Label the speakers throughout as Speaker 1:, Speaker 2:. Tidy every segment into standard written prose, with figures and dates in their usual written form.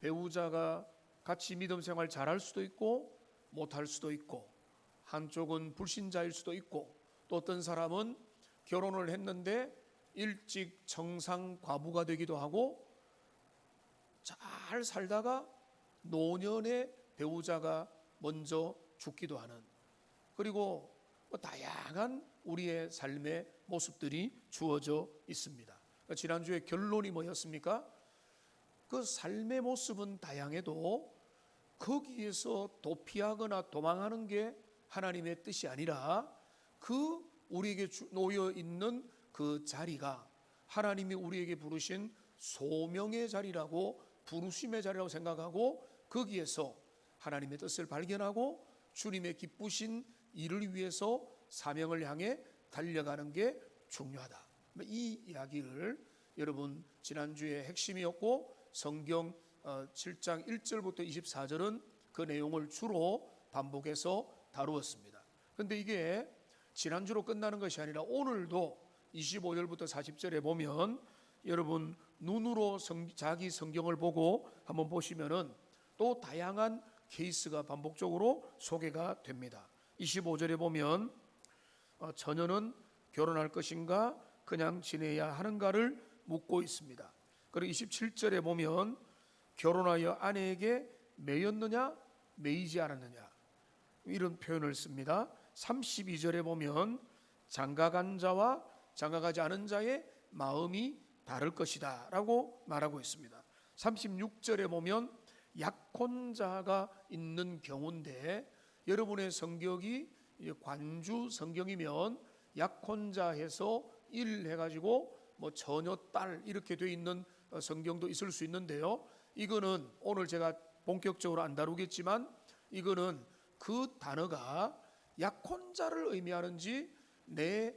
Speaker 1: 배우자가 같이 믿음 생활 잘할 수도 있고 못할 수도 있고, 한쪽은 불신자일 수도 있고, 또 어떤 사람은 결혼을 했는데 일찍 정상 과부가 되기도 하고, 잘 살다가 노년에 배우자가 먼저 죽기도 하는, 그리고 다양한 우리의 삶의 모습들이 주어져 있습니다. 지난주에 결론이 뭐였습니까? 그 삶의 모습은 다양해도 거기에서 도피하거나 도망하는 게 하나님의 뜻이 아니라, 그 우리에게 놓여 있는 그 자리가 하나님이 우리에게 부르신 소명의 자리라고, 부르심의 자리라고 생각하고, 거기에서 하나님의 뜻을 발견하고 주님의 기쁘신 일을 위해서 사명을 향해 달려가는 게 중요하다. 이 이야기를 여러분 지난주에 핵심이었고, 성경 7장 1절부터 24절은 그 내용을 주로 반복해서 다루었습니다. 그런데 이게 지난주로 끝나는 것이 아니라 오늘도 25절부터 40절에 보면, 여러분 눈으로 자기 성경을 보고 한번 보시면은 또 다양한 케이스가 반복적으로 소개가 됩니다. 25절에 보면 처녀는 결혼할 것인가 그냥 지내야 하는가를 묻고 있습니다. 그리고 27절에 보면 결혼하여 아내에게 매였느냐 매이지 않았느냐, 이런 표현을 씁니다. 32절에 보면 장가간 자와 장가가지 않은 자의 마음이 다를 것이다 라고 말하고 있습니다. 36절에 보면 약혼자가 있는 경우인데, 여러분의 성격이 관주 성경이면 약혼자 해서 1 해가지고 처녀 딸 이렇게 돼 있는 성경도 있을 수 있는데요, 이거는 오늘 제가 본격적으로 안 다루겠지만, 이거는 그 단어가 약혼자를 의미하는지 내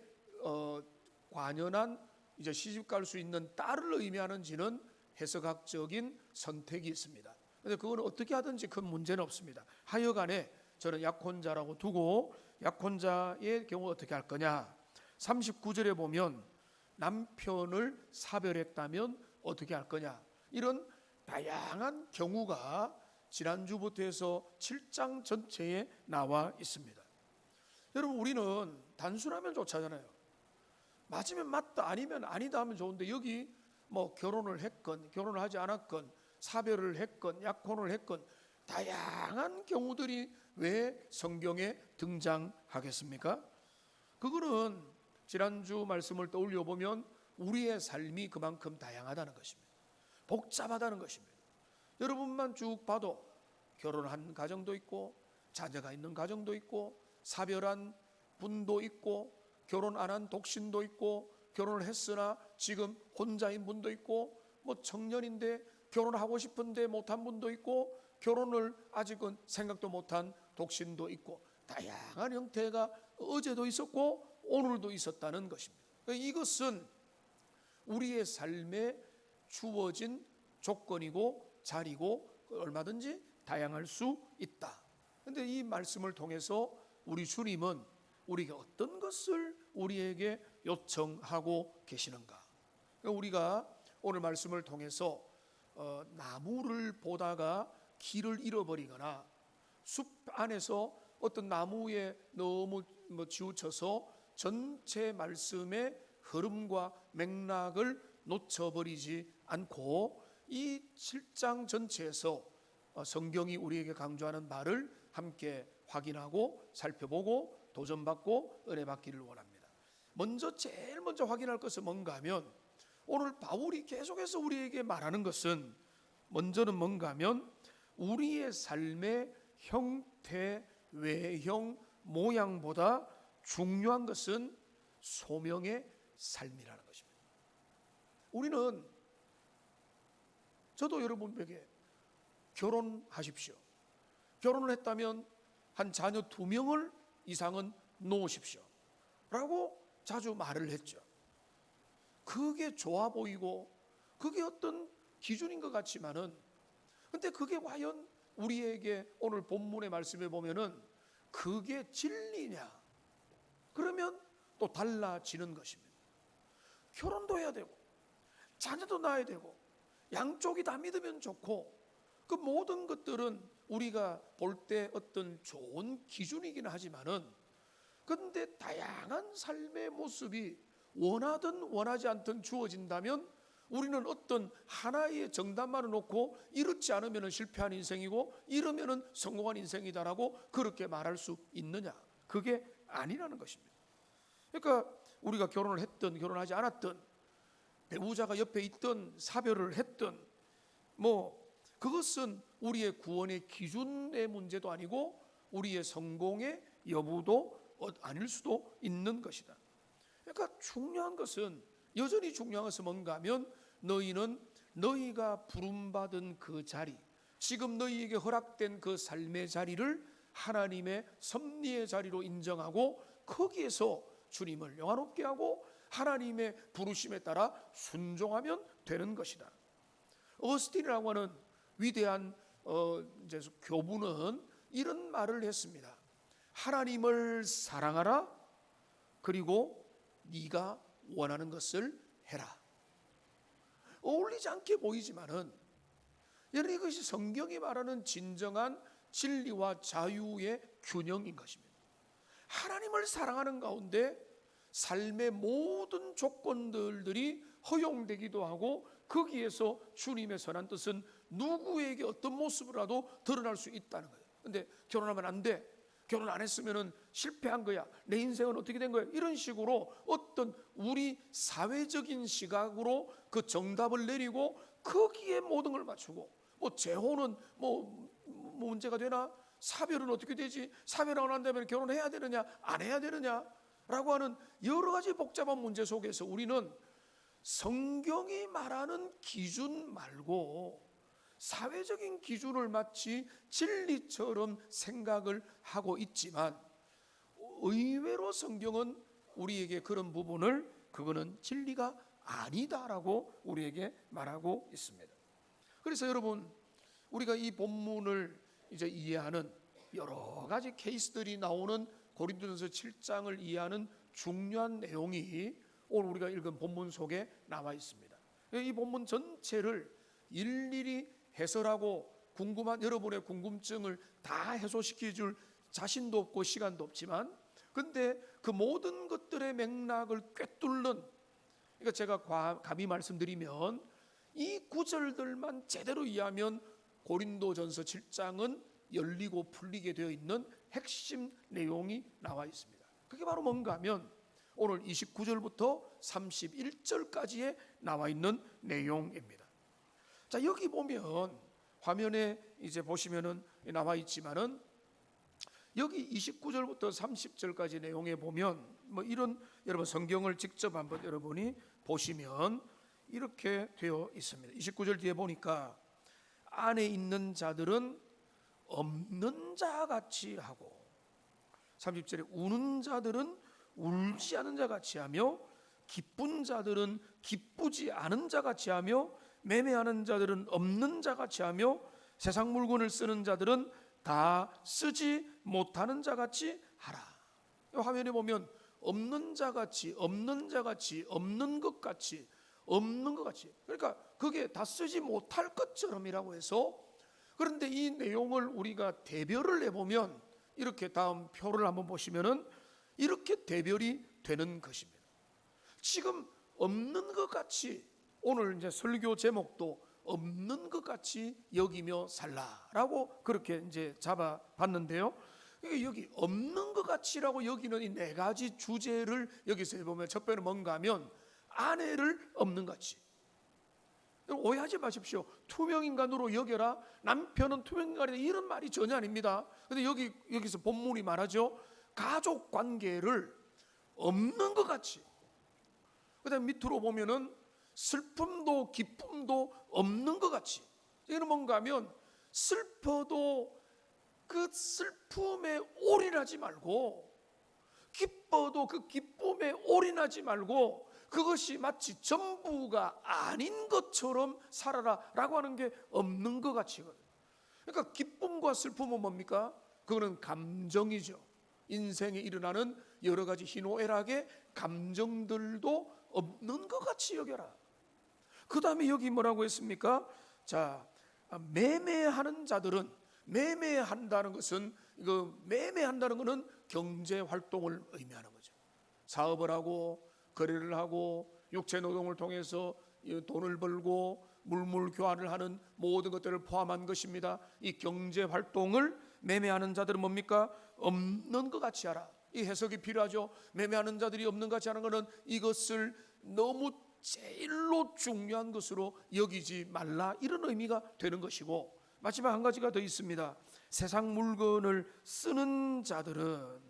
Speaker 1: 관연한 이제 시집 갈 수 있는 딸을 의미하는지는 해석학적인 선택이 있습니다. 그런데 그거는 어떻게 하든지 큰 문제는 없습니다. 하여간에 저는 약혼자라고 두고, 약혼자의 경우 어떻게 할 거냐, 39절에 보면 남편을 사별했다면 어떻게 할 거냐, 이런 다양한 경우가 지난주부터 해서 7장 전체에 나와 있습니다. 여러분 우리는 단순하면 좋잖아요. 맞으면 맞다, 아니면 아니다 하면 좋은데, 여기 결혼을 했건 결혼을 하지 않았건 사별을 했건 약혼을 했건 다양한 경우들이 왜 성경에 등장하겠습니까? 그거는 지난주 말씀을 떠올려 보면 우리의 삶이 그만큼 다양하다는 것입니다. 복잡하다는 것입니다. 여러분만 쭉 봐도 결혼한 가정도 있고 자녀가 있는 가정도 있고 사별한 분도 있고 결혼 안 한 독신도 있고 결혼을 했으나 지금 혼자인 분도 있고, 청년인데 결혼하고 싶은데 못한 분도 있고, 결혼을 아직은 생각도 못한 독신도 있고, 다양한 형태가 어제도 있었고 오늘도 있었다는 것입니다. 이것은 우리의 삶에 주어진 조건이고 자리고 얼마든지 다양할 수 있다. 그런데 이 말씀을 통해서 우리 주님은 우리에게 어떤 것을 우리에게 요청하고 계시는가? 우리가 오늘 말씀을 통해서 나무를 보다가 길을 잃어버리거나 숲 안에서 어떤 나무에 너무 치우쳐서 전체 말씀의 흐름과 맥락을 놓쳐버리지 않고, 이 7장 전체에서 성경이 우리에게 강조하는 말을 함께 확인하고 살펴보고 도전받고 은혜 받기를 원합니다. 제일 먼저 확인할 것은 뭔가 하면, 오늘 바울이 계속해서 우리에게 말하는 것은, 먼저는 뭔가 하면 우리의 삶의 형태, 외형, 모양보다 중요한 것은 소명의 삶이라는 것입니다. 우리는, 저도 여러분에게 결혼하십시오, 결혼을 했다면 한 자녀 2명을 이상은 놓으십시오 라고 자주 말을 했죠. 그게 좋아 보이고 그게 어떤 기준인 것 같지만은, 근데 그게 과연 우리에게 오늘 본문의 말씀에 보면은 그게 진리냐? 그러면 또 달라지는 것입니다. 결혼도 해야 되고 자녀도 낳아야 되고 양쪽이 다 믿으면 좋고, 그 모든 것들은 우리가 볼 때 어떤 좋은 기준이긴 하지만은, 근데 다양한 삶의 모습이 원하든 원하지 않든 주어진다면 우리는 어떤 하나의 정답만을 놓고 이렇지 않으면 실패한 인생이고 이러면 성공한 인생이다라고 그렇게 말할 수 있느냐? 그게 아니라는 것입니다. 그러니까 우리가 결혼을 했든 결혼하지 않았든, 배우자가 옆에 있든 사별을 했든, 그것은 우리의 구원의 기준의 문제도 아니고 우리의 성공의 여부도 아닐 수도 있는 것이다. 그러니까 중요한 것은, 여전히 중요한 것은 뭔가 하면, 너희는 너희가 부름받은 그 자리, 지금 너희에게 허락된 그 삶의 자리를 하나님의 섭리의 자리로 인정하고 거기에서 주님을 영화롭게 하고 하나님의 부르심에 따라 순종하면 되는 것이다. 어스틴이라고 하는 위대한 교부는 이런 말을 했습니다. 하나님을 사랑하라, 그리고 네가 원하는 것을 해라. 어울리지 않게 보이지만은 여러분, 이것이 성경이 말하는 진정한 진리와 자유의 균형인 것입니다. 하나님을 사랑하는 가운데 삶의 모든 조건들이 허용되기도 하고 거기에서 주님의 선한 뜻은 누구에게 어떤 모습으로라도 드러날 수 있다는 거예요. 근데 결혼하면 안 돼, 결혼 안 했으면 실패한 거야, 내 인생은 어떻게 된 거야, 이런 식으로 어떤 우리 사회적인 시각으로 그 정답을 내리고 거기에 모든 걸 맞추고, 재혼은 문제가 되나, 사별은 어떻게 되지, 사별하고 난 다음에 결혼해야 되느냐 안 해야 되느냐 라고 하는 여러 가지 복잡한 문제 속에서 우리는 성경이 말하는 기준 말고 사회적인 기준을 마치 진리처럼 생각을 하고 있지만, 의외로 성경은 우리에게 그런 부분을 그거는 진리가 아니다라고 우리에게 말하고 있습니다. 그래서 여러분, 우리가 이 본문을 이제 이해하는 여러 가지 케이스들이 나오는 고린도전서 7장을 이해하는 중요한 내용이 오늘 우리가 읽은 본문 속에 나와 있습니다. 이 본문 전체를 일일이 해설하고 궁금한 여러분의 궁금증을 다 해소시켜 줄 자신도 없고 시간도 없지만, 근데 그 모든 것들의 맥락을 꿰뚫는, 그러니까 제가 감히 말씀드리면 이 구절들만 제대로 이해하면 고린도전서 7장은 열리고 풀리게 되어 있는 핵심 내용이 나와 있습니다. 그게 바로 뭔가 하면 오늘 29절부터 31절까지에 나와 있는 내용입니다. 자, 여기 보면 화면에 이제 보시면은 나와 있지만은, 여기 29절부터 30절까지 내용에 보면 이런, 여러분 성경을 직접 한번 여러분이 보시면 이렇게 되어 있습니다. 29절 뒤에 보니까 안에 있는 자들은 없는 자 같이 하고, 30절에 우는 자들은 울지 않은 자 같이 하며, 기쁜 자들은 기쁘지 않은 자 같이 하며, 매매하는 자들은 없는 자 같이 하며, 세상 물건을 쓰는 자들은 다 쓰지 못하는 자 같이 하라. 화면에 보면 없는 자 같이, 없는 자 같이, 없는 것 같이, 없는 것 같이, 그러니까 그게 다 쓰지 못할 것처럼이라고 해서, 그런데 이 내용을 우리가 대별을 해보면 이렇게 다음 표를 한번 보시면은 이렇게 대별이 되는 것입니다. 지금 없는 것 같이, 오늘 이제 설교 제목도 없는 것 같이 여기며 살라라고 그렇게 이제 잡아봤는데요. 여기 없는 것 같이라고 여기는 이 네 가지 주제를 여기서 해보면, 첫 번째는 뭔가 하면 아내를 없는 것 같이. 오해하지 마십시오. 투명인간으로 여겨라, 남편은 투명인간이다, 이런 말이 전혀 아닙니다. 근데 여기서 본문이 말하죠, 가족 관계를 없는 것 같이. 그 다음 밑으로 보면은 슬픔도 기쁨도 없는 것 같이. 이건 뭔가 하면 슬퍼도 그 슬픔에 올인하지 말고, 기뻐도 그 기쁨에 올인하지 말고, 그것이 마치 전부가 아닌 것처럼 살아라 라고 하는 게 없는 것 같이거든요. 그러니까 기쁨과 슬픔은 뭡니까? 그거는 감정이죠. 인생에 일어나는 여러 가지 희노애락의 감정들도 없는 것 같이 여겨라. 그 다음에 여기 뭐라고 했습니까? 자, 매매하는 자들은, 매매한다는 것은, 이거 매매한다는 것은 경제 활동을 의미하는 거죠. 사업을 하고 거래를 하고 육체 노동을 통해서 돈을 벌고 물물 교환을 하는 모든 것들을 포함한 것입니다. 이 경제 활동을 매매하는 자들은 뭡니까? 없는 것 같이 하라. 이 해석이 필요하죠. 매매하는 자들이 없는 것 같이 하는 것은 이것을 너무 제일로 중요한 것으로 여기지 말라, 이런 의미가 되는 것이고, 마지막 한 가지가 더 있습니다. 세상 물건을 쓰는 자들은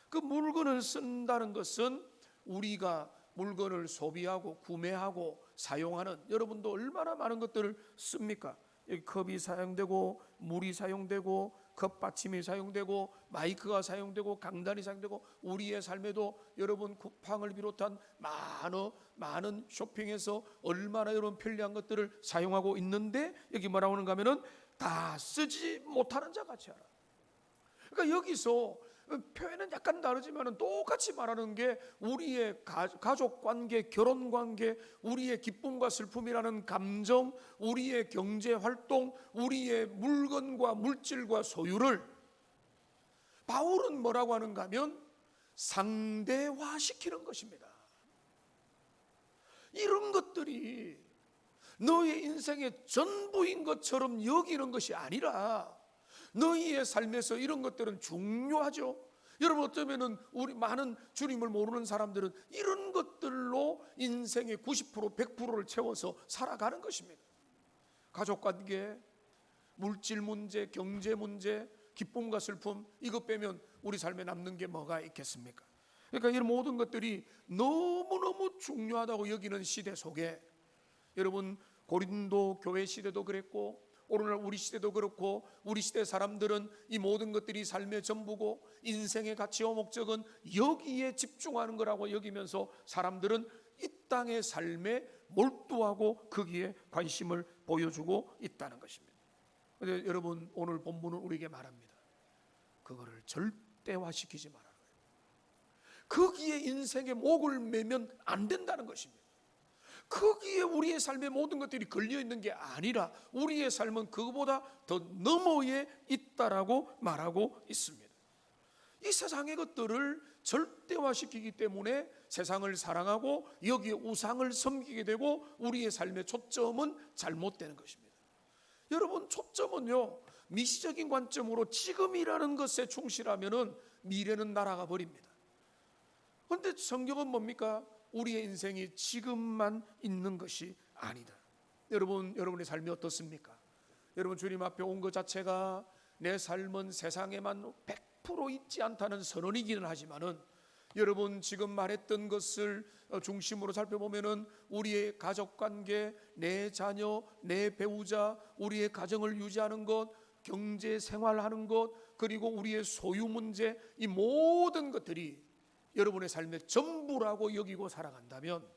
Speaker 1: 그 물건을 쓴다는 것은 우리가 물건을 소비하고 구매하고 사용하는, 여러분도 얼마나 많은 것들을 씁니까? 여기 컵이 사용되고 물이 사용되고 컵 받침이 사용되고 마이크가 사용되고 강단이 사용되고, 우리의 삶에도 여러분 쿠팡을 비롯한 많은 쇼핑에서 얼마나 여러분 편리한 것들을 사용하고 있는데, 여기 뭐라고 하는가 하면은 다 쓰지 못하는 자 같이 하라. 그러니까 여기서 표현은 약간 다르지만 똑같이 말하는 게 우리의 가족 관계, 결혼 관계, 우리의 기쁨과 슬픔이라는 감정, 우리의 경제 활동, 우리의 물건과 물질과 소유를 바울은 뭐라고 하는가 하면 상대화시키는 것입니다. 이런 것들이 너의 인생의 전부인 것처럼 여기는 것이 아니라, 너희의 삶에서 이런 것들은 중요하죠. 여러분, 어쩌면은 우리 많은 주님을 모르는 사람들은 이런 것들로 인생의 90%, 100%를 채워서 살아가는 것입니다. 가족관계, 물질 문제, 경제 문제, 기쁨과 슬픔, 이것 빼면 우리 삶에 남는 게 뭐가 있겠습니까? 그러니까 이런 모든 것들이 너무너무 중요하다고 여기는 시대 속에, 여러분 고린도 교회 시대도 그랬고 오늘날 우리 시대도 그렇고, 우리 시대 사람들은 이 모든 것들이 삶의 전부고 인생의 가치와 목적은 여기에 집중하는 거라고 여기면서 사람들은 이 땅의 삶에 몰두하고 거기에 관심을 보여주고 있다는 것입니다. 그런데 여러분, 오늘 본문은 우리에게 말합니다. 그거를 절대화시키지 말아라. 거기에 인생의 목을 매면 안 된다는 것입니다. 거기에 우리의 삶의 모든 것들이 걸려있는 게 아니라 우리의 삶은 그거보다 더 너머에 있다라고 말하고 있습니다. 이 세상의 것들을 절대화시키기 때문에 세상을 사랑하고 여기에 우상을 섬기게 되고 우리의 삶의 초점은 잘못되는 것입니다. 여러분, 초점은요, 미시적인 관점으로 지금이라는 것에 충실하면은 미래는 날아가 버립니다. 그런데 성경은 뭡니까? 우리의 인생이 지금만 있는 것이 아니다. 여러분의 삶이 어떻습니까? 여러분, 주님 앞에 온 것 자체가 내 삶은 세상에만 100% 있지 않다는 선언이기는 하지만은, 여러분 지금 말했던 것을 중심으로 살펴보면은 우리의 가족관계, 내 자녀, 내 배우자, 우리의 가정을 유지하는 것, 경제 생활하는 것, 그리고 우리의 소유 문제, 이 모든 것들이 여러분의 삶의 전부라고 여기고 살아간다면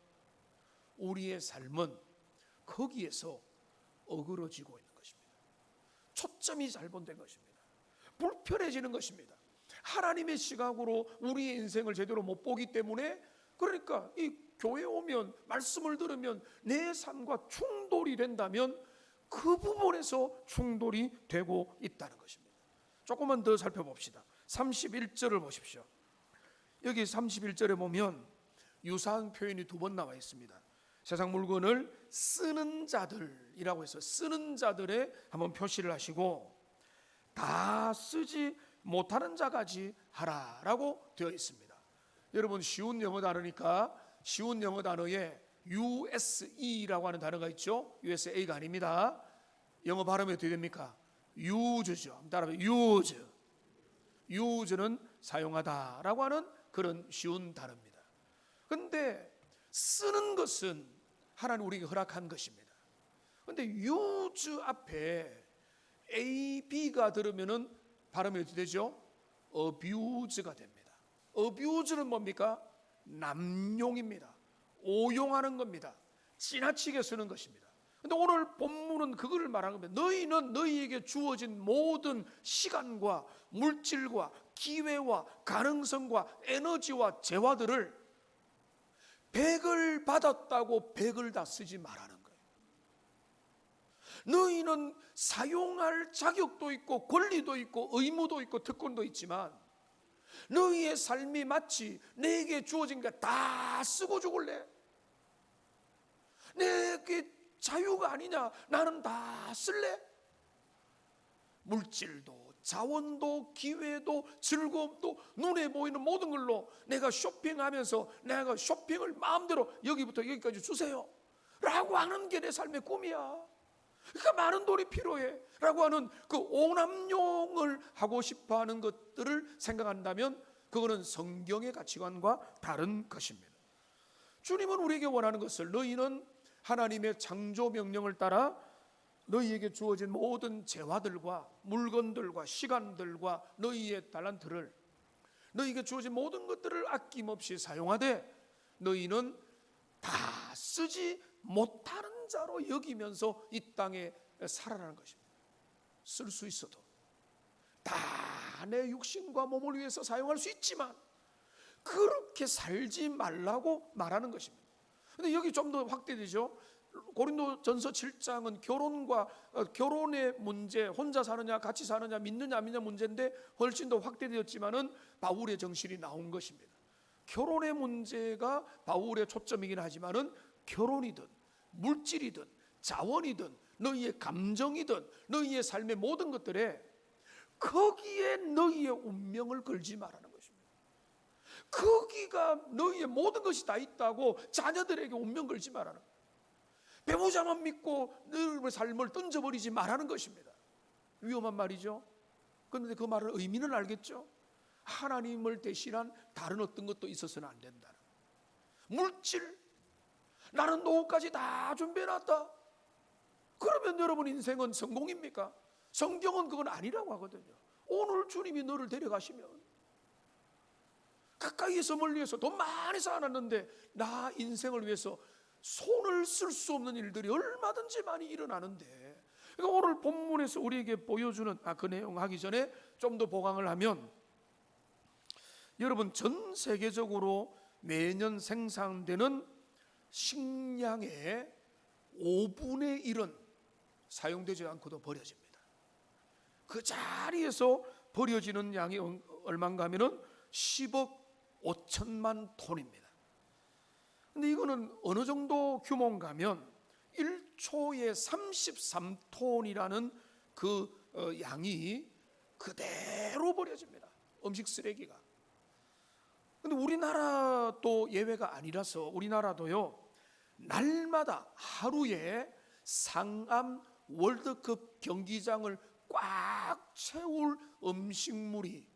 Speaker 1: 우리의 삶은 거기에서 어그러지고 있는 것입니다. 초점이 잘못된 것입니다. 불편해지는 것입니다. 하나님의 시각으로 우리의 인생을 제대로 못 보기 때문에, 그러니까 이 교회 오면 말씀을 들으면 내 삶과 충돌이 된다면 그 부분에서 충돌이 되고 있다는 것입니다. 조금만 더 살펴봅시다. 31절을 보십시오. 여기 31절에 보면 유사한 표현이 두 번 나와 있습니다. 세상 물건을 쓰는 자들이라고 해서 쓰는 자들의 한번 표시를 하시고, 다 쓰지 못하는 자까지 하라라고 되어 있습니다. 여러분, 쉬운 영어 단어니까 쉬운 영어 단어에 USE라고 하는 단어가 있죠. USA가 아닙니다. 영어 발음이 어떻게 됩니까? use죠. 따라하면 use. use는 사용하다라고 하는 그런 쉬운 단어입니다. 그런데 쓰는 것은 하나님 우리에게 허락한 것입니다. 그런데 use 앞에 AB가 들으면은 발음이 어떻게 되죠? abuse가 됩니다. abuse는 뭡니까? 남용입니다. 오용하는 겁니다. 지나치게 쓰는 것입니다. 그런데 오늘 본문은 그걸 말하는 겁니다. 너희는 너희에게 주어진 모든 시간과 물질과 기회와 가능성과 에너지와 재화들을 100을 받았다고 100을 다 쓰지 말라는 거예요. 너희는 사용할 자격도 있고 권리도 있고 의무도 있고 특권도 있지만 너희의 삶이 마치 내게 주어진 게 다 쓰고 죽을래? 내게 자유가 아니냐? 나는 다 쓸래? 물질도 자원도 기회도 즐거움도 눈에 보이는 모든 걸로 내가 쇼핑하면서 내가 쇼핑을 마음대로 여기부터 여기까지 주세요 라고 하는 게 내 삶의 꿈이야. 그러니까 많은 돈이 필요해 라고 하는 그 오남용을 하고 싶어하는 것들을 생각한다면 그거는 성경의 가치관과 다른 것입니다. 주님은 우리에게 원하는 것을, 너희는 하나님의 창조 명령을 따라 너희에게 주어진 모든 재화들과 물건들과 시간들과 너희의 달란트를, 너희에게 주어진 모든 것들을 아낌없이 사용하되 너희는 다 쓰지 못하는 자로 여기면서 이 땅에 살아라는 것입니다. 쓸 수 있어도 다 내 육신과 몸을 위해서 사용할 수 있지만 그렇게 살지 말라고 말하는 것입니다. 근데 여기 좀 더 확대되죠. 고린도전서 7장은 결혼의 문제, 혼자 사느냐 같이 사느냐 믿느냐 안 믿느냐 문제인데 훨씬 더 확대되었지만은 바울의 정신이 나온 것입니다. 결혼의 문제가 바울의 초점이긴 하지만은 결혼이든 물질이든 자원이든 너희의 감정이든 너희의 삶의 모든 것들에 거기에 너희의 운명을 걸지 말라는 것입니다. 거기가 너희의 모든 것이 다 있다고 자녀들에게 운명 걸지 말라는 거예요. 배우자만 믿고 너희의 삶을 던져버리지 말라는 것입니다. 위험한 말이죠. 그런데 그 말의 의미는 알겠죠? 하나님을 대신한 다른 어떤 것도 있어서는 안 된다. 물질, 나는 노후까지 다 준비해놨다. 그러면 여러분 인생은 성공입니까? 성경은 그건 아니라고 하거든요. 오늘 주님이 너를 데려가시면 가까이에서 멀리에서 돈 많이 쌓아놨는데 나 인생을 위해서 손을 쓸 수 없는 일들이 얼마든지 많이 일어나는데, 그러니까 오늘 본문에서 우리에게 보여주는 그 내용 하기 전에 좀 더 보강을 하면, 여러분 전 세계적으로 매년 생산되는 식량의 5분의 1은 사용되지 않고도 버려집니다. 그 자리에서 버려지는 양이 얼마인가 하면은 10억 5천만 톤입니다. 근데 이거는 어느 정도 규모인가 하면 1초에 33톤이라는 그 양이 그대로 버려집니다. 음식 쓰레기가. 근데 우리나라도 예외가 아니라서 우리나라도요, 날마다 하루에 상암 월드컵 경기장을 꽉 채울 음식물이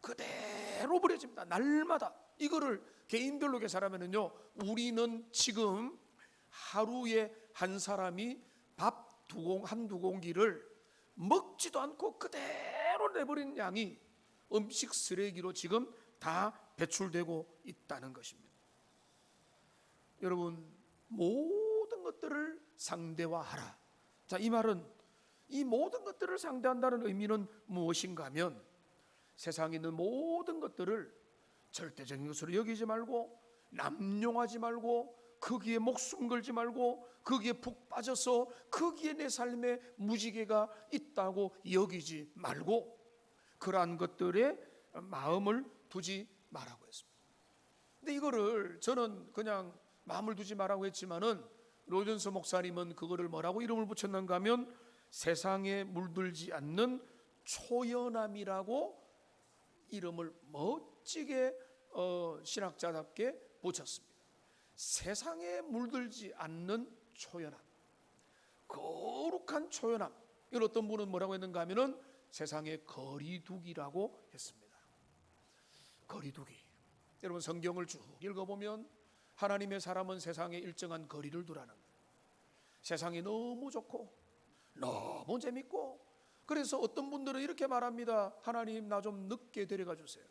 Speaker 1: 그대로 버려집니다. 날마다. 이거를 개인별로 계산하면요, 우리는 지금 하루에 한 사람이 밥 한두 공기를 먹지도 않고 그대로 내버린 양이 음식 쓰레기로 지금 다 배출되고 있다는 것입니다. 여러분, 모든 것들을 상대화하라. 자, 이 말은, 이 모든 것들을 상대한다는 의미는 무엇인가 하면, 세상에 있는 모든 것들을 절대적인 것으로 여기지 말고, 남용하지 말고, 거기에 목숨 걸지 말고, 거기에 푹 빠져서 거기에 내 삶의 무지개가 있다고 여기지 말고, 그러한 것들에 마음을 두지 말라고 했습니다. 근데 이거를 저는 그냥 마음을 두지 말라고 했지만은, 로전스 목사님은 그거를 뭐라고 이름을 붙였는가 하면 세상에 물들지 않는 초연함이라고 이름을 멋지게 신학자답게 붙였습니다. 세상에 물들지 않는 초연함, 거룩한 초연함. 이걸 어떤 분은 뭐라고 했는가 하면은 세상의 거리두기라고 했습니다. 거리두기. 여러분 성경을 쭉 읽어보면 하나님의 사람은 세상에 일정한 거리를 두라는 거예요. 세상이 너무 좋고 너무 재밌고, 그래서 어떤 분들은 이렇게 말합니다. 하나님, 나 좀 늦게 데려가 주세요.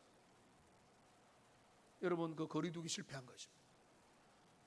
Speaker 1: 여러분, 그 거리두기 실패한 것입니다.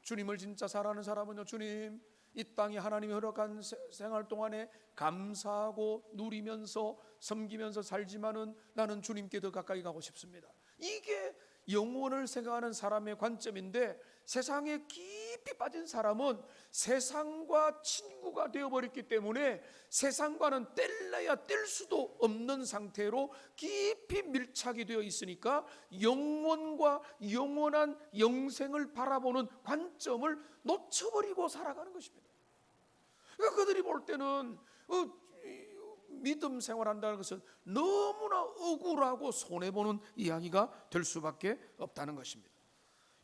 Speaker 1: 주님을 진짜 사랑하는 사람은요, 주님, 이 땅이 하나님이 허락한 생활 동안에 감사하고 누리면서 섬기면서 살지만은 나는 주님께 더 가까이 가고 싶습니다. 이게 영원을 생각하는 사람의 관점인데, 세상에 깊이 빠진 사람은 세상과 친구가 되어버렸기 때문에 세상과는 뗄래야 뗄 수도 없는 상태로 깊이 밀착이 되어 있으니까 영원과 영원한 영생을 바라보는 관점을 놓쳐버리고 살아가는 것입니다. 그러니까 그들이 볼 때는 믿음 생활한다는 것은 너무나 억울하고 손해보는 이야기가 될 수밖에 없다는 것입니다.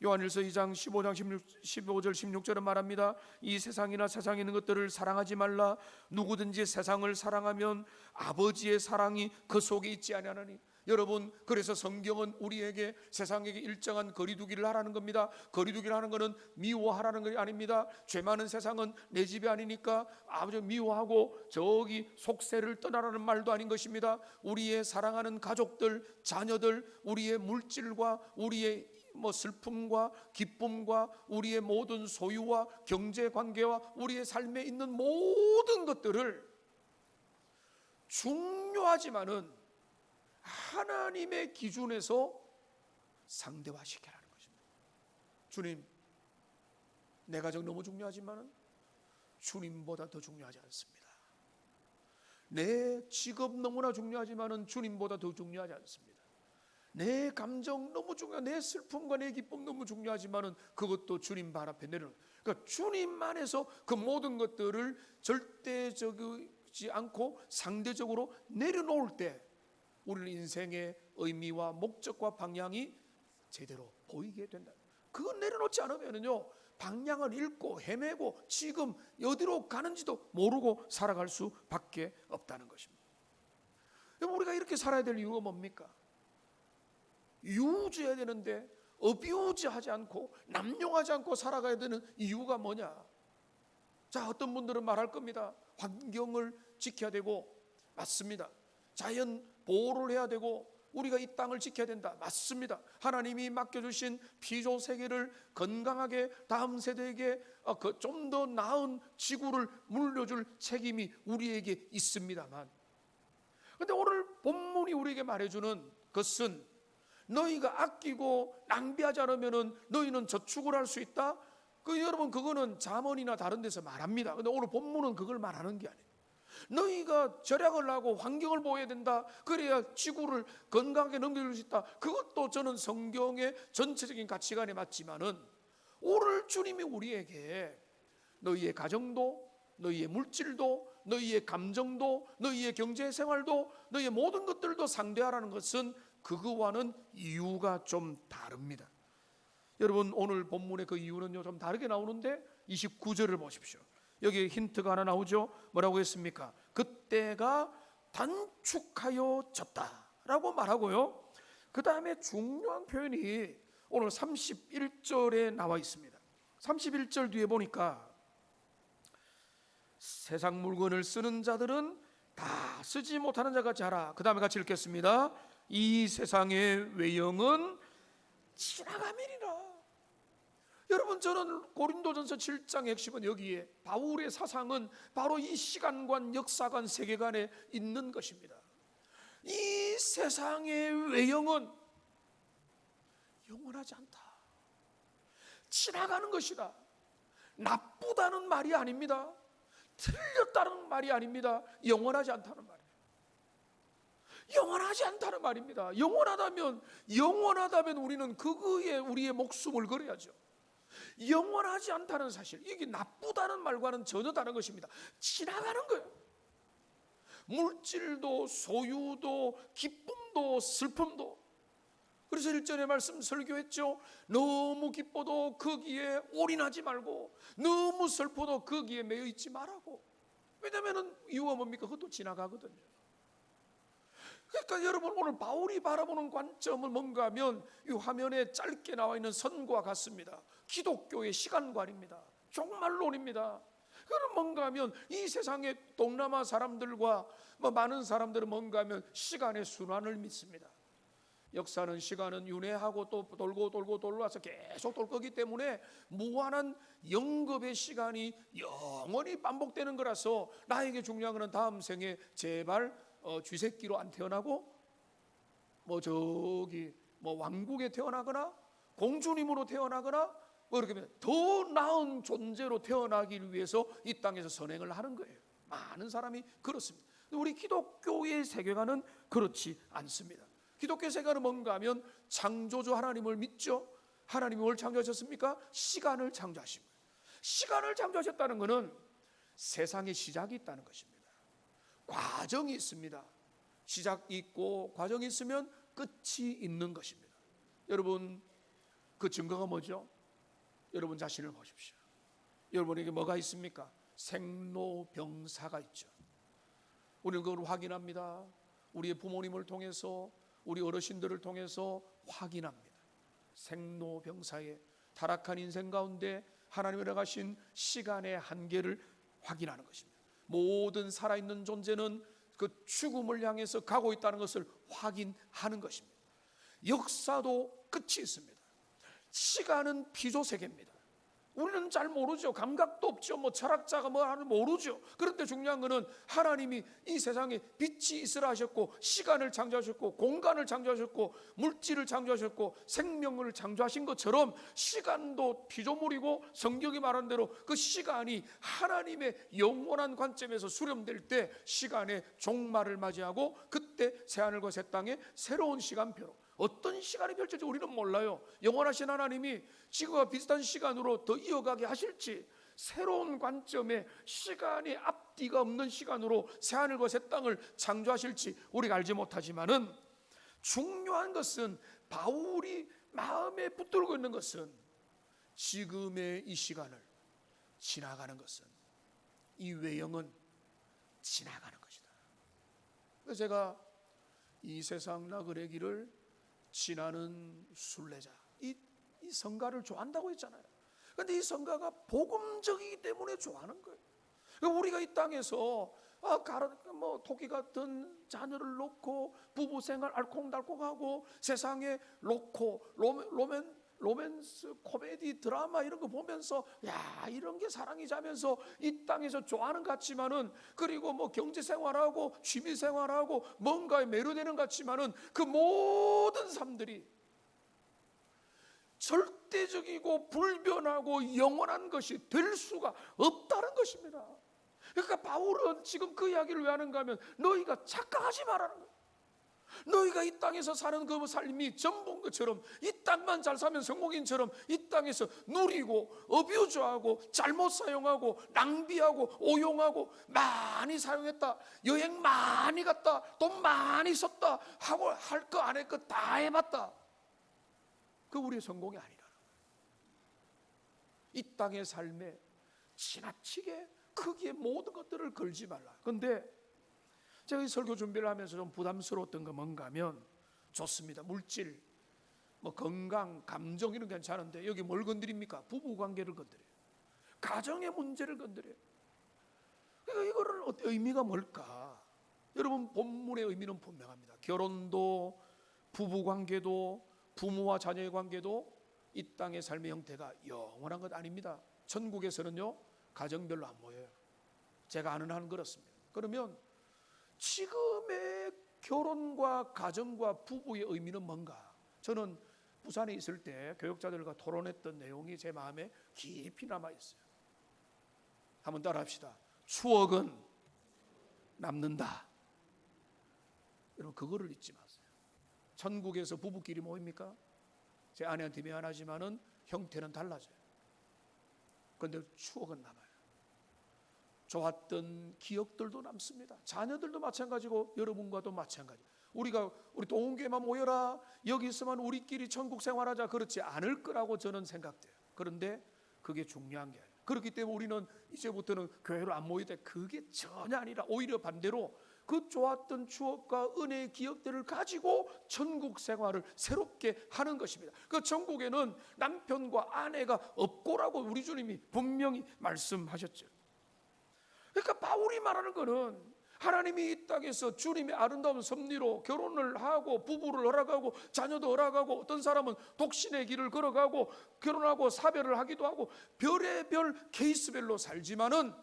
Speaker 1: 요한일서 2장 15절 16절은 말합니다. 이 세상이나 세상에 있는 것들을 사랑하지 말라. 누구든지 세상을 사랑하면 아버지의 사랑이 그 속에 있지 아니하나니. 여러분, 그래서 성경은 우리에게 세상에게 일정한 거리두기를 하라는 겁니다. 거리두기를 하는 것은 미워하라는 것이 아닙니다. 죄 많은 세상은 내 집이 아니니까 아주 미워하고 저기 속세를 떠나라는 말도 아닌 것입니다. 우리의 사랑하는 가족들, 자녀들, 우리의 물질과 우리의 슬픔과 기쁨과 우리의 모든 소유와 경제 관계와 우리의 삶에 있는 모든 것들을 중요하지만은 하나님의 기준에서 상대화시키라는 것입니다. 주님, 내 가정 너무 중요하지만 주님보다 더 중요하지 않습니다. 내 직업 너무나 중요하지만 주님보다 더 중요하지 않습니다. 내 감정 너무 중요해, 내 슬픔과 내 기쁨 너무 중요하지만 그것도 주님 발 앞에 내려놓는, 그러니까 주님만에서 그 모든 것들을 절대적이지 않고 상대적으로 내려놓을 때 우리는 인생의 의미와 목적과 방향이 제대로 보이게 된다. 그건 내려놓지 않으면요, 방향을 잃고 헤매고 지금 어디로 가는지도 모르고 살아갈 수밖에 없다는 것입니다. 우리가 이렇게 살아야 될 이유가 뭡니까? 유지해야 되는데 어비우지하지 않고 남용하지 않고 살아가야 되는 이유가 뭐냐? 자, 어떤 분들은 말할 겁니다. 환경을 지켜야 되고, 맞습니다. 자연 보호를 해야 되고 우리가 이 땅을 지켜야 된다, 맞습니다. 하나님이 맡겨주신 피조 세계를 건강하게 다음 세대에게 좀 더 나은 지구를 물려줄 책임이 우리에게 있습니다만, 그런데 오늘 본문이 우리에게 말해주는 것은 너희가 아끼고 낭비하지 않으면 너희는 저축을 할 수 있다. 여러분, 그거는 잠언이나 다른 데서 말합니다. 그런데 오늘 본문은 그걸 말하는 게 아니에요. 너희가 절약을 하고 환경을 보호해야 된다, 그래야 지구를 건강하게 넘겨줄 수 있다. 그것도 저는 성경의 전체적인 가치관에 맞지만은 오늘 주님이 우리에게 너희의 가정도, 너희의 물질도, 너희의 감정도, 너희의 경제생활도, 너희의 모든 것들도 상대하라는 것은 그거와는 이유가 좀 다릅니다. 여러분, 오늘 본문의 그 이유는요 좀 다르게 나오는데 29절을 보십시오. 여기 힌트가 하나 나오죠. 뭐라고 했습니까? 그때가 단축하여졌다라고 말하고요, 그 다음에 중요한 표현이 오늘 31절에 나와 있습니다. 31절 뒤에 보니까 세상 물건을 쓰는 자들은 다 쓰지 못하는 자 같이 하라. 그 다음에 같이 읽겠습니다. 이 세상의 외형은 지나가면이라. 여러분, 저는 고린도전서 7장의 핵심은 여기에 바울의 사상은 바로 이 시간관, 역사관, 세계관에 있는 것입니다. 이 세상의 외형은 영원하지 않다, 지나가는 것이다. 나쁘다는 말이 아닙니다. 틀렸다는 말이 아닙니다. 영원하지 않다는 말이에요. 영원하지 않다는 말입니다. 영원하다면 우리는 그거에 우리의 목숨을 걸어야죠. 영원하지 않다는 사실, 이게 나쁘다는 말과는 전혀 다른 것입니다. 지나가는 거예요. 물질도 소유도 기쁨도 슬픔도. 그래서 1절의 말씀 설교했죠. 너무 기뻐도 거기에 올인하지 말고 너무 슬퍼도 거기에 매여 있지 말라고. 왜냐하면 이유가 뭡니까? 그것도 지나가거든요. 그러니까 여러분, 오늘 바울이 바라보는 관점은 뭔가 하면 이 화면에 짧게 나와 있는 선과 같습니다. 기독교의 시간관입니다. 종말론입니다. 그럼 뭔가 하면 이 세상의 동남아 사람들과 많은 사람들은 뭔가 하면 시간의 순환을 믿습니다. 역사는, 시간은 윤회하고 또 돌고 돌아서 계속 돌 거기 때문에 무한한 영겁의 시간이 영원히 반복되는 거라서 나에게 중요한 것은 다음 생에 제발 쥐새끼로 안 태어나고 저기 뭐 왕국에 태어나거나 공주님으로 태어나거나 뭐 이렇게 더 나은 존재로 태어나기 위해서 이 땅에서 선행을 하는 거예요. 많은 사람이 그렇습니다. 우리 기독교의 세계관은 그렇지 않습니다. 기독교의 세계관은 뭔가 하면 창조주 하나님을 믿죠. 하나님이 뭘 창조하셨습니까? 시간을 창조하신 거예요. 시간을 창조하셨다는 것은 세상에 시작이 있다는 것입니다. 과정이 있습니다. 시작이 있고 과정이 있으면 끝이 있는 것입니다. 여러분, 그 증거가 뭐죠? 여러분 자신을 보십시오. 여러분에게 뭐가 있습니까? 생로병사가 있죠. 우리는 그걸 확인합니다. 우리의 부모님을 통해서, 우리 어르신들을 통해서 확인합니다. 생로병사의 타락한 인생 가운데 하나님이 허락하신 시간의 한계를 확인하는 것입니다. 모든 살아있는 존재는 그 죽음을 향해서 가고 있다는 것을 확인하는 것입니다. 역사도 끝이 있습니다. 시간은 피조세계입니다. 우리는 잘 모르죠. 감각도 없죠. 뭐 철학자가 뭐 하는 모르죠. 그런데 중요한 것은 하나님이 이 세상에 빛이 있으라 하셨고, 시간을 창조하셨고, 공간을 창조하셨고, 물질을 창조하셨고, 생명을 창조하신 것처럼 시간도 피조물이고, 성경이 말한 대로 그 시간이 하나님의 영원한 관점에서 수렴될 때 시간의 종말을 맞이하고, 그때 새하늘과 새 땅에 새로운 시간표로 어떤 시간이 펼쳐질지 우리는 몰라요. 영원하신 하나님이 지구와 비슷한 시간으로 더 이어가게 하실지, 새로운 관점의 시간이 앞뒤가 없는 시간으로 새하늘과 새 땅을 창조하실지 우리가 알지 못하지만은, 중요한 것은, 바울이 마음에 붙들고 있는 것은, 지금의 이 시간을 지나가는 것은, 이 외형은 지나가는 것이다. 그래서 제가 이 세상 나그네 길을 지나는 순례자, 이 성가를 좋아한다고 했잖아요. 그런데 이 성가가 복음적이기 때문에 좋아하는 거예요. 우리가 이 땅에서 토끼 같은 자녀를 놓고 부부생활 알콩달콩하고 세상에 놓고 로맨스, 코미디, 드라마 이런 거 보면서 야, 이런 게 사랑이자면서 이 땅에서 좋아하는 것 같지만은, 그리고 뭐 경제생활하고 취미생활하고 뭔가에 매료되는 것 같지만은, 그 모든 삶들이 절대적이고 불변하고 영원한 것이 될 수가 없다는 것입니다. 그러니까 바울은 지금 그 이야기를 왜 하는가 하면, 너희가 착각하지 말라는 거예요. 너희가 이 땅에서 사는 그 삶이 전부인 것처럼, 이 땅만 잘 사면 성공인처럼 이 땅에서 누리고 어뷰즈하고 잘못 사용하고 낭비하고 오용하고 많이 사용했다, 여행 많이 갔다, 돈 많이 썼다 하고 할 거 안 할 거 다 해봤다, 그 우리의 성공이 아니라는 거예요. 이 땅의 삶에 지나치게 크기에 모든 것들을 걸지 말라. 그런데 제가 이 설교 준비를 하면서 좀 부담스러웠던 거 뭔가 하면, 좋습니다. 물질, 뭐 건강, 감정 이런 게 괜찮은데 여기 뭘 건드립니까? 부부관계를 건드려요. 가정의 문제를 건드려요. 그러니까 이거를 의미가 뭘까? 여러분, 본문의 의미는 분명합니다. 결혼도, 부부관계도, 부모와 자녀의 관계도 이 땅의 삶의 형태가 영원한 것 아닙니다. 천국에서는요, 가정별로 안 모여요. 제가 아는 한은 그렇습니다. 그러면 지금의 결혼과 가정과 부부의 의미는 뭔가? 저는 부산에 있을 때 교육자들과 토론했던 내용이 제 마음에 깊이 남아있어요. 한번 따라합시다. 추억은 남는다. 여러분, 그거를 잊지 마세요. 천국에서 부부끼리 모입니까? 제 아내한테 미안하지만은 형태는 달라져요. 그런데 추억은 남아요. 좋았던 기억들도 남습니다. 자녀들도 마찬가지고 여러분과도 마찬가지. 우리 동교회만 모여라, 여기 있으면 우리끼리 천국 생활하자, 그렇지 않을 거라고 저는 생각돼요. 그런데 그게 중요한 게 아니에요. 그렇기 때문에 우리는 이제부터는 교회로 안 모일 때, 그게 전혀 아니라 오히려 반대로 그 좋았던 추억과 은혜의 기억들을 가지고 천국 생활을 새롭게 하는 것입니다. 그 천국에는 남편과 아내가 없고라고 우리 주님이 분명히 말씀하셨죠. 그러니까 바울이 말하는 것은, 하나님이 이 땅에서 주님의 아름다운 섭리로 결혼을 하고 부부를 허락하고 자녀도 허락하고, 어떤 사람은 독신의 길을 걸어가고 결혼하고 사별을 하기도 하고 별의별 케이스별로 살지만은,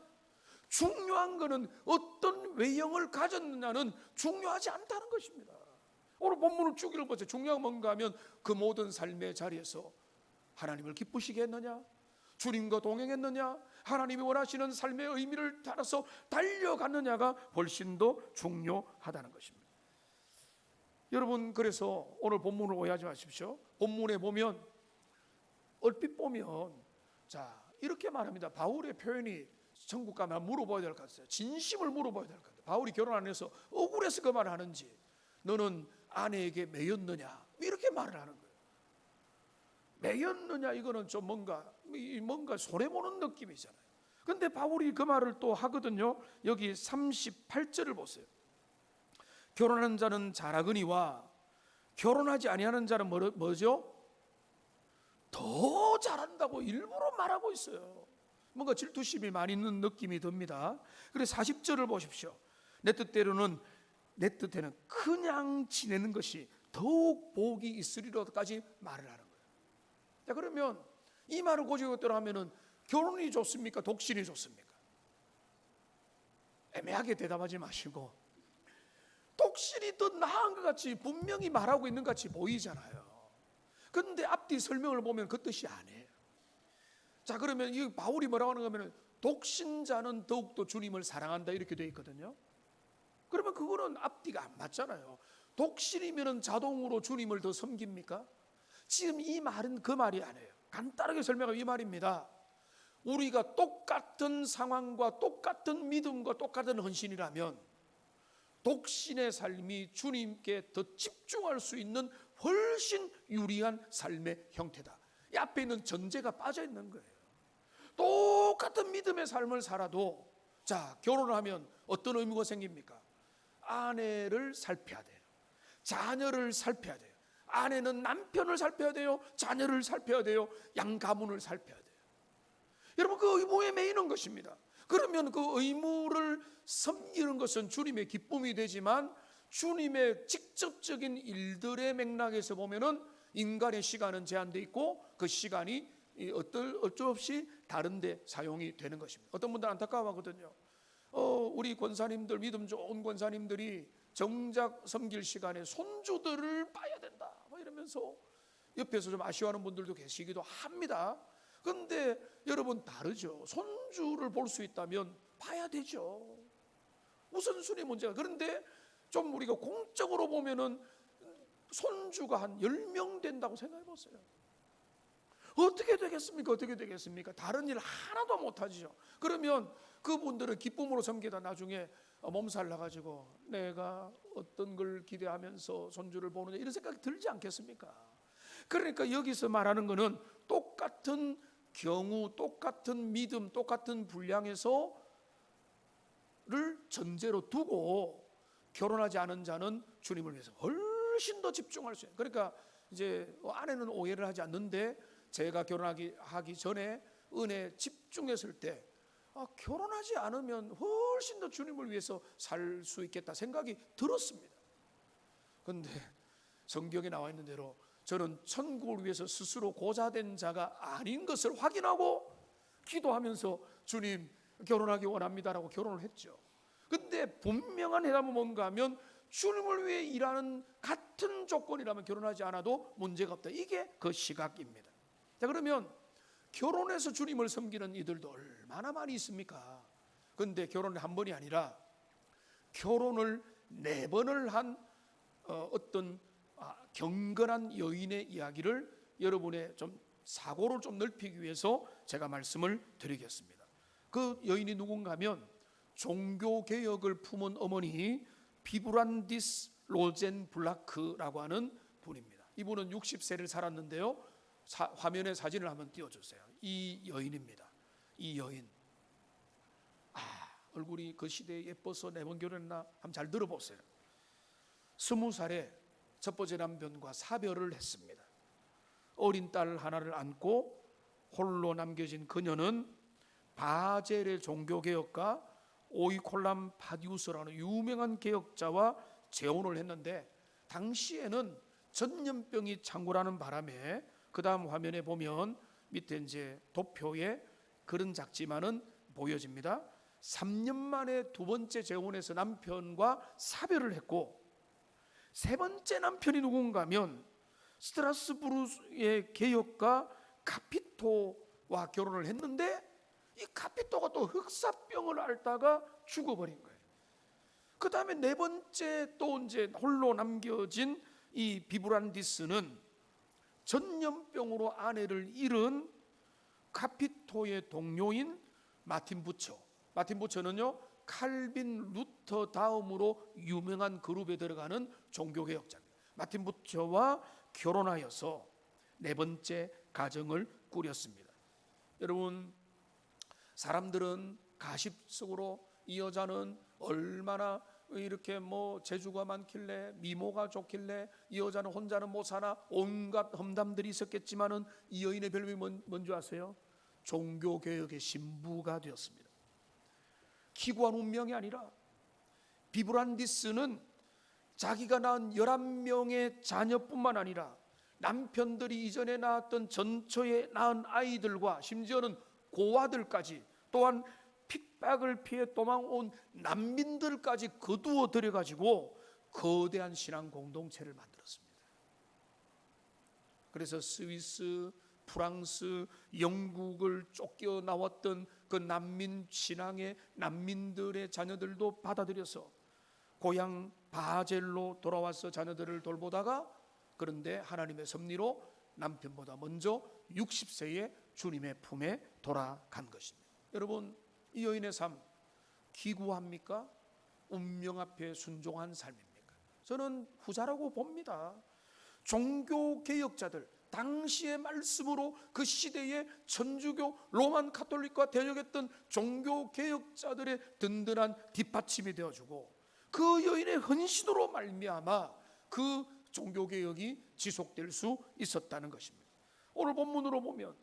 Speaker 1: 중요한 것은 어떤 외형을 가졌느냐는 중요하지 않다는 것입니다. 오늘 본문을 쭉 읽어보세요. 중요한 뭔가 하면 그 모든 삶의 자리에서 하나님을 기쁘시게 했느냐, 주님과 동행했느냐, 하나님이 원하시는 삶의 의미를 따라서 달려갔느냐가 훨씬 더 중요하다는 것입니다. 여러분, 그래서 오늘 본문을 오해하지 마십시오. 본문에 보면, 얼핏 보면 이렇게 말합니다. 바울의 표현이 천국 가면 물어봐야 될 것 같아요. 진심을 물어봐야 될 것 같아요. 바울이 결혼 안 해서 억울해서 그 말을 하는지, 너는 아내에게 매였느냐, 이렇게 말을 하는 거예요. 매였느냐, 이거는 좀 뭔가 손해보는 느낌이잖아요. 근데 바울이 그 말을 또 하거든요. 여기 38절을 보세요. 결혼하는 자는 잘하거니와 결혼하지 아니하는 자는 뭐죠? 더 잘한다고 일부러 말하고 있어요. 뭔가 질투심이 많이 있는 느낌이 듭니다. 그래서 40절을 보십시오. 내 뜻에는 그냥 지내는 것이 더욱 복이 있으리로까지 말을 하는 거예요. 자, 그러면 이 말을 고지고대로 하면은 결혼이 좋습니까? 독신이 좋습니까? 애매하게 대답하지 마시고, 독신이 더 나은 것 같이 분명히 말하고 있는 것 같이 보이잖아요. 그런데 앞뒤 설명을 보면 그 뜻이 아니에요. 자, 그러면 이 바울이 뭐라고 하는 거면, 독신자는 더욱더 주님을 사랑한다, 이렇게 되어 있거든요. 그러면 그거는 앞뒤가 안 맞잖아요. 독신이면 자동으로 주님을 더 섬깁니까? 지금 이 말은 그 말이 아니에요. 간단하게 설명하면 이 말입니다. 우리가 똑같은 상황과 똑같은 믿음과 똑같은 헌신이라면 독신의 삶이 주님께 더 집중할 수 있는 훨씬 유리한 삶의 형태다. 이 앞에 있는 전제가 빠져 있는 거예요. 똑같은 믿음의 삶을 살아도, 자, 결혼을 하면 어떤 의무가 생깁니까? 아내를 살펴야 돼요. 자녀를 살펴야 돼요. 아내는 남편을 살펴야 돼요. 자녀를 살펴야 돼요. 양 가문을 살펴야 돼요. 여러분, 그 의무에 매이는 것입니다. 그러면 그 의무를 섬기는 것은 주님의 기쁨이 되지만, 주님의 직접적인 일들의 맥락에서 보면은 인간의 시간은 제한되어 있고, 그 시간이 어쩔 수 없이 다른 데 사용이 되는 것입니다. 어떤 분들은 안타까워하거든요. 우리 권사님들, 믿음 좋은 권사님들이 정작 섬길 시간에 손주들을 봐야 된다, 이러면서 옆에서 좀 아쉬워하는 분들도 계시기도 합니다. 그런데 여러분, 다르죠. 손주를 볼 수 있다면 봐야 되죠. 우선순위 문제가. 그런데 좀 우리가 공적으로 보면은 손주가 한 10명 된다고 생각해 보세요. 어떻게 되겠습니까? 다른 일 하나도 못하죠. 그러면 그분들은 기쁨으로 섬기다 나중에 몸살 나가지고 내가 어떤 걸 기대하면서 손주를 보느냐, 이런 생각이 들지 않겠습니까? 그러니까 여기서 말하는 것은 똑같은 경우, 똑같은 믿음, 똑같은 분량에서를 전제로 두고 결혼하지 않은 자는 주님을 위해서 훨씬 더 집중할 수 있어요. 그러니까 이제 아내는 오해를 하지 않는데, 제가 결혼하기 전에 은혜에 집중했을 때, 결혼하지 않으면 훨씬 더 주님을 위해서 살 수 있겠다 생각이 들었습니다. 그런데 성경에 나와 있는 대로 저는 천국을 위해서 스스로 고자된 자가 아닌 것을 확인하고 기도하면서 주님, 결혼하기 원합니다라고 결혼을 했죠. 근데 분명한 해답은 뭔가 하면, 주님을 위해 일하는 같은 조건이라면 결혼하지 않아도 문제가 없다. 이게 그 시각입니다. 자, 그러면 결혼해서 주님을 섬기는 이들도 얼마나 많이 있습니까? 그런데 결혼을 한 번이 아니라 결혼을 4번을 한 어떤 경건한 여인의 이야기를 여러분의 좀 사고를 좀 넓히기 위해서 제가 말씀을 드리겠습니다. 그 여인이 누군가 하면 종교개혁을 품은 어머니 비브란디스 로젠블라크라고 하는 분입니다. 이분은 60세를 살았는데요, 화면에 사진을 한번 띄워주세요. 이 여인입니다. 이 여인, 얼굴이 그 시대에 예뻐서 4번 결혼했나? 한번 잘 들어보세요. 20살에 첫 번째 남편과 사별을 했습니다. 어린 딸 하나를 안고 홀로 남겨진 그녀는 바젤의 종교개혁가 오이콜람 파디우스라는 유명한 개혁자와 재혼을 했는데, 당시에는 전염병이 창궐하는 바람에, 그 다음 화면에 보면 밑에 이제 도표에 글은 작지만은 보여집니다. 3년 만에 두 번째 재혼해서 남편과 사별을 했고, 세 번째 남편이 누군가 하면 스트라스부르의 개혁가 카피토와 결혼을 했는데 이 카피토가 또 흑사병을 앓다가 죽어버린 거예요. 그 다음에 네 번째 또 이제 홀로 남겨진 이 비브란디스는 전염병으로 아내를 잃은 카피토의 동료인 마틴 부처. 마틴 부처는요 칼빈 루터 다음으로 유명한 그룹에 들어가는 종교개혁자입니다. 마틴 부처와 결혼하여서 네 번째 가정을 꾸렸습니다. 여러분, 사람들은 가십성으로 이 여자는 얼마나 이렇게 재주가 많길래, 미모가 좋길래 이 여자는 혼자는 못 사나, 온갖 험담들이 있었겠지만은 이 여인의 별명이 뭔지 아세요? 종교개혁의 신부가 되었습니다. 기구한 운명이 아니라 비브란디스는 자기가 낳은 11명의 자녀뿐만 아니라 남편들이 이전에 낳았던 전처에 낳은 아이들과 심지어는 고아들까지, 또한 핍박을 피해 도망온 난민들까지 거두어 들여가지고 거대한 신앙 공동체를 만들었습니다. 그래서 스위스, 프랑스, 영국을 쫓겨 나왔던 그 난민 신앙의 난민들의 자녀들도 받아들여서 고향 바젤로 돌아와서 자녀들을 돌보다가, 그런데 하나님의 섭리로 남편보다 먼저 60세에 주님의 품에 돌아간 것입니다. 여러분, 이 여인의 삶 기구합니까? 운명 앞에 순종한 삶입니까? 저는 후자라고 봅니다. 종교개혁자들, 당시의 말씀으로 그 시대의 천주교, 로만 카톨릭과 대적했던 종교개혁자들의 든든한 뒷받침이 되어주고 그 여인의 헌신으로 말미암아 그 종교개혁이 지속될 수 있었다는 것입니다. 오늘 본문으로 보면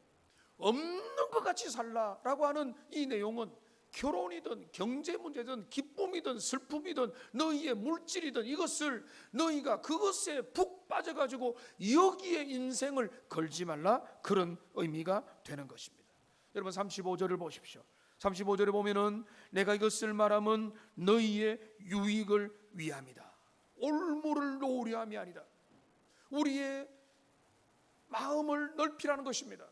Speaker 1: 없는 것 같이 살라라고 하는 이 내용은 결혼이든 경제 문제든 기쁨이든 슬픔이든 너희의 물질이든 이것을 너희가 그것에 푹 빠져가지고 여기에 인생을 걸지 말라, 그런 의미가 되는 것입니다. 여러분 35절을 보십시오. 35절에 보면은 내가 이것을 말하면 너희의 유익을 위함이다. 올무를 놓으려 함이 아니다. 우리의 마음을 넓히라는 것입니다.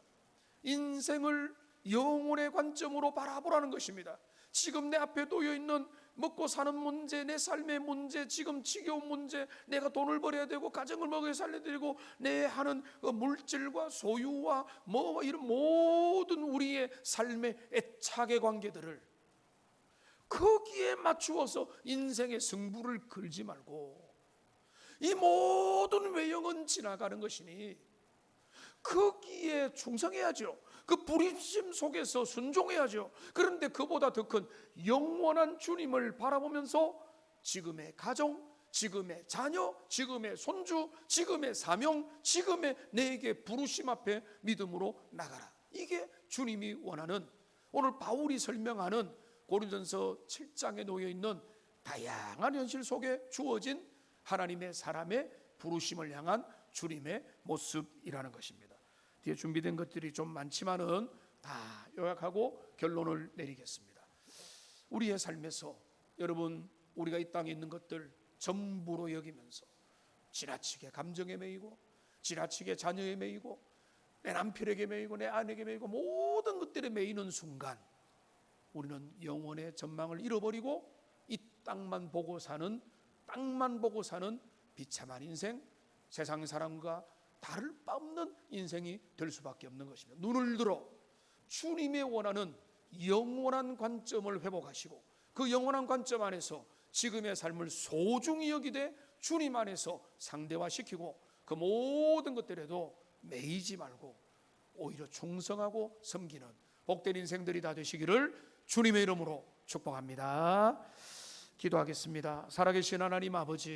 Speaker 1: 인생을 영혼의 관점으로 바라보라는 것입니다. 지금 내 앞에 놓여 있는 먹고 사는 문제, 내 삶의 문제, 지금 지겨운 문제, 내가 돈을 벌어야 되고 가정을 먹여 살려야 되고 내 하는 물질과 소유와 이런 모든 우리의 삶의 애착의 관계들을 거기에 맞추어서 인생의 승부를 걸지 말고, 이 모든 외형은 지나가는 것이니 거기에 충성해야죠. 그 부르심 속에서 순종해야죠. 그런데 그보다 더 큰 영원한 주님을 바라보면서 지금의 가정, 지금의 자녀, 지금의 손주, 지금의 사명, 지금의 내게 부르심 앞에 믿음으로 나가라. 이게 주님이 원하는, 오늘 바울이 설명하는 고린도전서 7장에 놓여 있는 다양한 현실 속에 주어진 하나님의 사람의 부르심을 향한 주님의 모습이라는 것입니다. 뒤에 준비된 것들이 좀 많지만은 다 요약하고 결론을 내리겠습니다. 우리의 삶에서 여러분, 우리가 이 땅에 있는 것들 전부로 여기면서 지나치게 감정에 매이고 지나치게 자녀에 매이고 내 남편에게 매이고 내 아내에게 매이고 모든 것들에 매이는 순간 우리는 영혼의 전망을 잃어버리고 이 땅만 보고 사는 비참한 인생, 세상 사람과 다를 바 없는 인생이 될 수밖에 없는 것입니다. 눈을 들어 주님의 원하는 영원한 관점을 회복하시고 그 영원한 관점 안에서 지금의 삶을 소중히 여기되 주님 안에서 상대화시키고 그 모든 것들에도 매이지 말고 오히려 충성하고 섬기는 복된 인생들이 다 되시기를 주님의 이름으로 축복합니다. 기도하겠습니다. 살아계신 하나님 아버지,